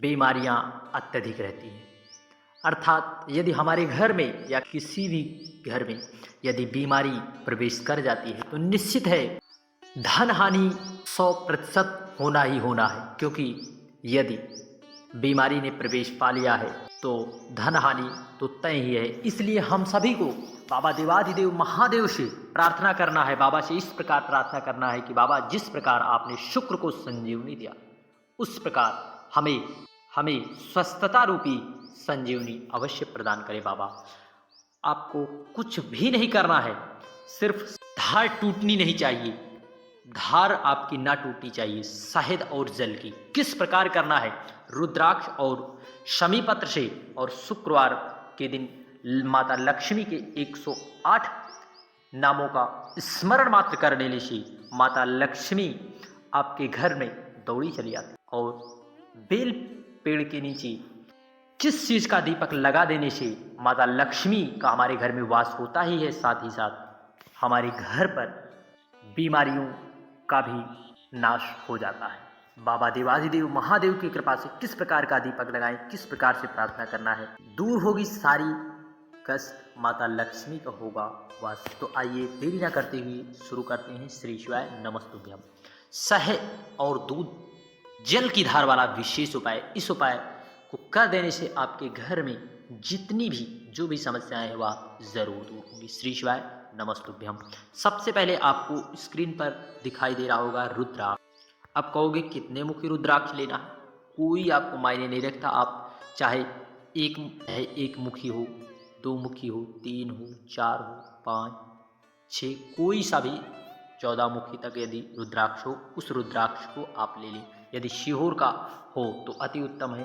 बीमारियां अत्यधिक रहती हैं। अर्थात यदि हमारे घर में या किसी भी घर में यदि बीमारी प्रवेश कर जाती है तो निश्चित है धन हानि 100% होना ही होना है, क्योंकि यदि बीमारी ने प्रवेश पा लिया है तो धन हानि तो तय ही है। इसलिए हम सभी को बाबा देवाधिदेव महादेव से प्रार्थना करना है, बाबा से इस प्रकार प्रार्थना करना है कि बाबा जिस प्रकार आपने शुक्र को संजीवनी दिया उस प्रकार हमें हमें स्वस्थता रूपी संजीवनी अवश्य प्रदान करें। बाबा आपको कुछ भी नहीं करना है, सिर्फ धार टूटनी नहीं चाहिए, धार आपकी ना टूटनी चाहिए शहद और जल की। किस प्रकार करना है? रुद्राक्ष और शमी पत्र से और शुक्रवार के दिन माता लक्ष्मी के 108 नामों का स्मरण मात्र कर लेने से माता लक्ष्मी आपके घर में दौड़ी चली आती। और बेल पेड़ के नीचे किस चीज का दीपक लगा देने से माता लक्ष्मी का हमारे घर में वास होता ही है, साथ ही साथ हमारे घर पर बीमारियों का भी नाश हो जाता है। बाबा देवाधिदेव महादेव की कृपा से किस प्रकार का दीपक लगाएं, किस प्रकार से प्रार्थना करना है, दूर होगी सारी कष्ट, माता लक्ष्मी का होगा वास। तो आइए देरी न करते हुए शुरू करते हैं। श्री शिवाय नमस्तुभ्यम। शहद और दूध जल की धार वाला विशेष उपाय, इस उपाय को कर देने से आपके घर में जितनी भी जो भी समस्याएं हैं वह जरूर दूर होंगी। श्री शिवाय नमस्तुभ्यम। सबसे पहले आपको स्क्रीन पर दिखाई दे रहा होगा रुद्राक्ष। आप कहोगे कितने मुखी रुद्राक्ष लेना है? कोई आपको मायने नहीं रखता। आप चाहे एक मुखी हो, 2 मुखी हो, 3 हो, 4 हो, 5, 6, कोई सा भी 14 मुखी तक यदि रुद्राक्ष हो उस रुद्राक्ष को आप ले लें। यदि शिहोर का हो तो अति उत्तम है।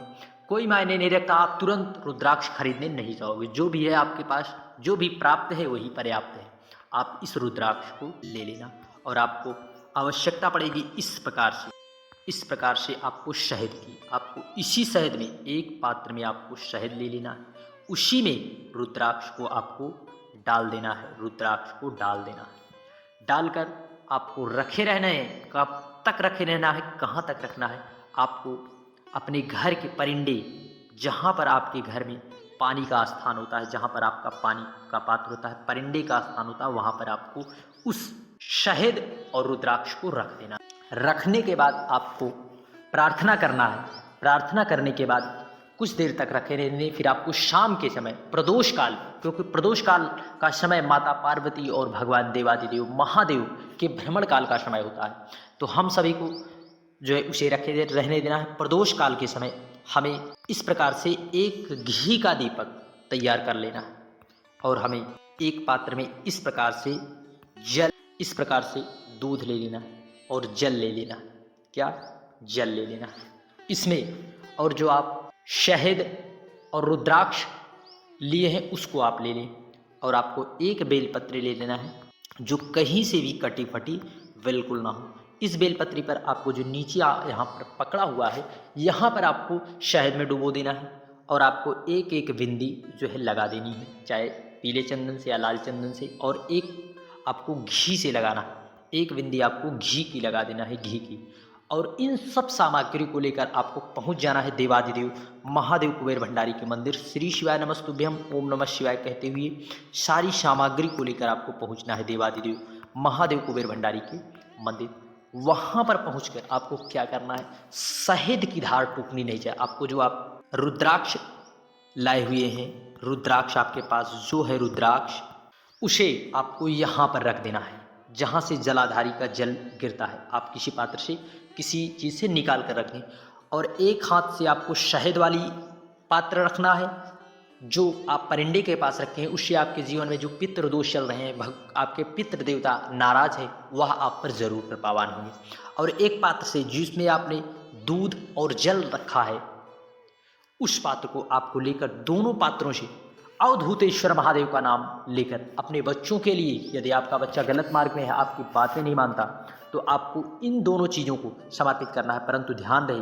कोई मायने नहीं रखता, आप तुरंत रुद्राक्ष खरीदने नहीं जाओगे। जो भी है आपके पास, जो भी प्राप्त है वही पर्याप्त है। आप इस रुद्राक्ष को ले लेना और आपको आवश्यकता पड़ेगी इस प्रकार से आपको शहद की, आपको इसी शहद में एक पात्र में आपको शहद ले लेना है, उसी में रुद्राक्ष को आपको डाल देना है। रुद्राक्ष को डाल देना है, डालकर आपको रखे रहना है। कब तक रखे रहना है, कहाँ तक रखना है? आपको अपने घर के परिंदे, जहाँ पर आपके घर में पानी का स्थान होता है, जहाँ पर आपका पानी का पात्र होता है, परिंदे का स्थान होता है, वहाँ पर आपको उस शहद और रुद्राक्ष को रख देना। रखने के बाद आपको प्रार्थना करना है। प्रार्थना करने के बाद कुछ देर तक रखे रहने, फिर आपको शाम के समय प्रदोष काल, क्योंकि प्रदोष काल का समय माता पार्वती और भगवान देवाधिदेव महादेव के भ्रमण काल का समय होता है, तो हम सभी को जो है उसे रहने देना है। प्रदोष काल के समय हमें इस प्रकार से एक घी का दीपक तैयार कर लेना है और हमें एक पात्र में इस प्रकार से दूध ले लेना है और जल ले लेना है। क्या? जल ले लेना है इसमें, और जो आप शहद और रुद्राक्ष लिए हैं उसको आप ले लें और आपको एक बेलपत्री ले लेना है जो कहीं से भी कटी फटी बिल्कुल ना हो। इस बेलपत्री पर आपको जो नीचे यहाँ पर पकड़ा हुआ है, यहाँ पर आपको शहद में डुबो देना है और आपको एक एक बिंदी जो है लगा देनी है, चाहे पीले चंदन से या लाल चंदन से, और एक आपको घी से लगाना है। एक बिंदी आपको घी की लगा देना है, घी की। और इन सब सामग्री को लेकर आपको पहुंच जाना है देवाधिदेव महादेव कुबेर भंडारी के मंदिर। श्री शिवाय नमस्तुभ्यम, ओम नमः शिवाय कहते हुए सारी सामग्री को लेकर आपको पहुंचना है देवाधिदेव महादेव कुबेर भंडारी के मंदिर। वहां पर पहुंचकर आपको क्या करना है? शहद की धार टूटनी नहीं चाहिए। आपको जो आप रुद्राक्ष लाए हुए हैं, रुद्राक्ष आपके पास जो है रुद्राक्ष, उसे आपको यहाँ पर रख देना है जहाँ से जलाधारी का जल गिरता है। आप किसी पात्र से, किसी चीज़ से निकाल कर रखें और एक हाथ से आपको शहद वाली पात्र रखना है जो आप परिंदे के पास रखे हैं। उससे आपके जीवन में जो पितृ दोष चल रहे हैं, आपके पितृ देवता नाराज है, वह आप पर जरूर कृपावान होंगे। और एक पात्र से जिसमें आपने दूध और जल रखा है, उस पात्र को आपको लेकर दोनों पात्रों से अवधूतेश्वर महादेव का नाम लेकर अपने बच्चों के लिए, यदि आपका बच्चा गलत मार्ग में है, आपकी बातें नहीं मानता, तो आपको इन दोनों चीज़ों को समर्पित करना है। परंतु ध्यान रहे,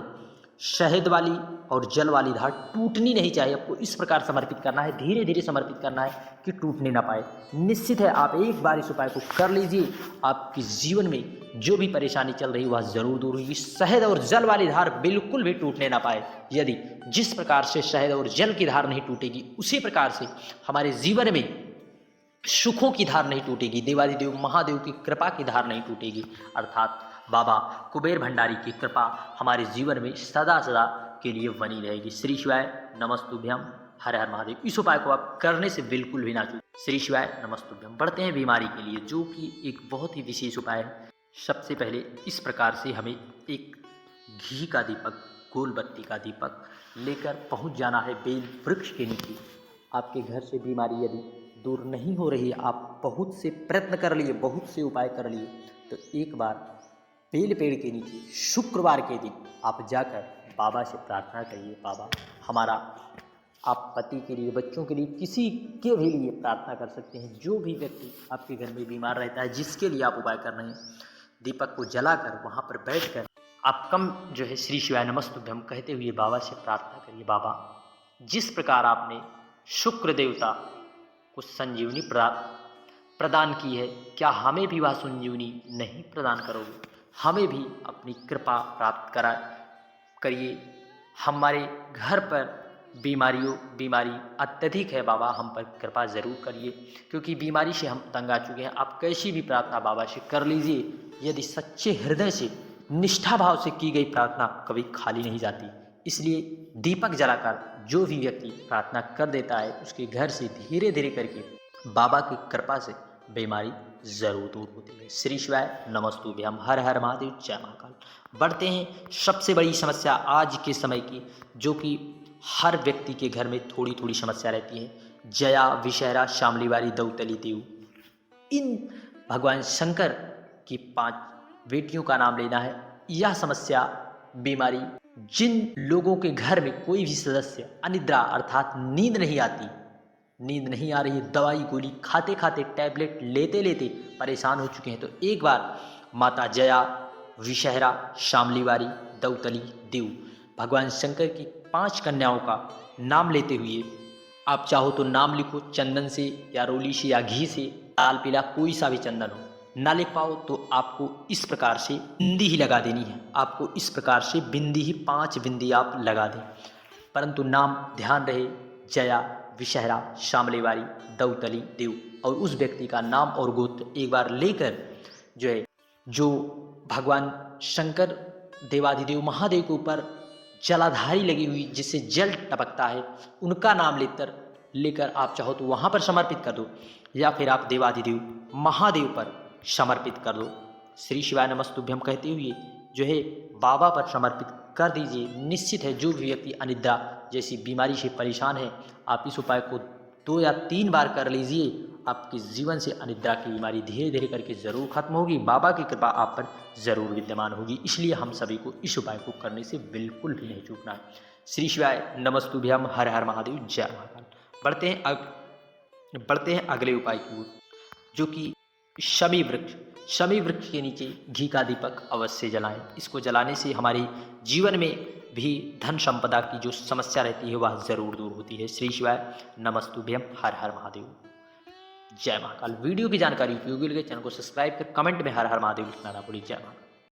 शहद वाली और जल वाली धार टूटनी नहीं चाहिए। आपको इस प्रकार समर्पित करना है, धीरे धीरे समर्पित करना है कि टूटने ना पाए। निश्चित है आप एक बार इस उपाय को कर लीजिए, आपके जीवन में जो भी परेशानी चल रही वह ज़रूर दूर होगी। शहद और जल वाली धार बिल्कुल भी टूटने ना पाए। यदि जिस प्रकार से शहद और जल की धार नहीं टूटेगी, उसी प्रकार से हमारे जीवन में सुखों की धार नहीं टूटेगी, देवादिदेव महादेव की कृपा की धार नहीं टूटेगी, अर्थात बाबा कुबेर भंडारी की कृपा हमारे जीवन में सदा सदा के लिए बनी रहेगी। श्री शिवाय नमस्तुभ्यम, हर हर महादेव। इस उपाय को आप करने से बिल्कुल भी ना चूकें। श्री शिवाय नमस्तुभ्यम। बढ़ते हैं बीमारी के लिए, जो कि एक बहुत ही विशेष उपाय है। सबसे पहले इस प्रकार से हमें एक घी का दीपक, गोल बत्ती का दीपक लेकर पहुंच जाना है बेल वृक्ष के नीचे। आपके घर से बीमारी यदि दूर नहीं हो रही है, आप बहुत से प्रयत्न कर लिए, बहुत से उपाय कर लिए, तो एक बार बेल पेड़ के नीचे शुक्रवार के दिन आप जाकर बाबा से प्रार्थना करिए। बाबा हमारा, आप पति के लिए, बच्चों के लिए, किसी के भी लिए प्रार्थना कर सकते हैं। जो भी व्यक्ति आपके घर में बीमार रहता है, जिसके लिए आप उपाय कर रहे हैं, दीपक को जलाकर वहाँ पर बैठकर आप कम जो है श्री शिवाय नमस्तुभ्यम कहते हुए बाबा से प्रार्थना करिए। बाबा जिस प्रकार आपने शुक्र देवता को संजीवनी प्रदान की है, क्या हमें भी वह संजीवनी नहीं प्रदान करोगे? हमें भी अपनी कृपा प्राप्त करिए। हमारे घर पर बीमारी अत्यधिक है बाबा, हम पर कृपा ज़रूर करिए, क्योंकि बीमारी से हम तंग आ चुके हैं। आप कैसी भी प्रार्थना बाबा से कर लीजिए, यदि सच्चे हृदय से, निष्ठा भाव से की गई प्रार्थना कभी खाली नहीं जाती। इसलिए दीपक जलाकर जो भी व्यक्ति प्रार्थना कर देता है, उसके घर से धीरे धीरे करके बाबा की कृपा से बीमारी जरूर दूर होती है। श्री शिवाय नमस्तुभ्यम, हर हर महादेव, जय महाकाल। बढ़ते हैं सबसे बड़ी समस्या आज के समय की, जो कि हर व्यक्ति के घर में थोड़ी थोड़ी समस्या रहती है। जया, विषहरा, शामलीवारी, दौतली, देव, इन भगवान शंकर की 5 बेटियों का नाम लेना है। यह समस्या, बीमारी, जिन लोगों के घर में कोई भी सदस्य अनिद्रा अर्थात नींद नहीं आती, नींद नहीं आ रही है, दवाई गोली खाते खाते, टैबलेट लेते लेते परेशान हो चुके हैं, तो एक बार माता जया, विषहरा, शामलीवारी, दौतली, देव, भगवान शंकर की 5 कन्याओं का नाम लेते हुए आप चाहो तो नाम लिखो, चंदन से या रोली से या घी से, लाल पीला कोई सा भी चंदन हो। ना लिख पाओ तो आपको इस प्रकार से बिंदी ही लगा देनी है। आपको इस प्रकार से बिंदी ही 5 बिंदी आप लगा दें, परंतु नाम ध्यान रहे, जया, विषहरा, शामलीवारी, दौतली, देव, और उस व्यक्ति का नाम और गोत्र एक बार लेकर जो भगवान शंकर देवाधिदेव महादेव के ऊपर जलाधारी लगी हुई जिससे जल टपकता है, उनका नाम लेकर आप चाहो तो वहाँ पर समर्पित कर दो, या फिर आप देवाधिदेव महादेव पर समर्पित कर दो। श्री शिवाय नमस्तुभ्यम कहते हुए बाबा पर समर्पित कर दीजिए। निश्चित है जो भी व्यक्ति अनिद्रा जैसी बीमारी से परेशान है, आप इस उपाय को 2 या 3 बार कर लीजिए, आपके जीवन से अनिद्रा की बीमारी धीरे धीरे करके ज़रूर खत्म होगी। बाबा की कृपा आप पर ज़रूर विद्यमान होगी। इसलिए हम सभी को इस उपाय को करने से बिल्कुल भी नहीं चूकना है। श्री शिवाय नमस्तुभ्यम, हर हर महादेव, जय महाकाल। बढ़ते हैं अगले उपाय की ओर, जो कि शमी वृक्ष के नीचे घी का दीपक अवश्य जलाएं। इसको जलाने से हमारे जीवन में भी धन संपदा की जो समस्या रहती है वह जरूर दूर होती है। श्री शिवाय नमस्तुभ्यम, हर हर महादेव, जय महाकाल। वीडियो की जानकारी उपयोगी लगे चैनल को सब्सक्राइब कर कमेंट में हर हर महादेव लिखना ना भूलिए। जय महाकाल।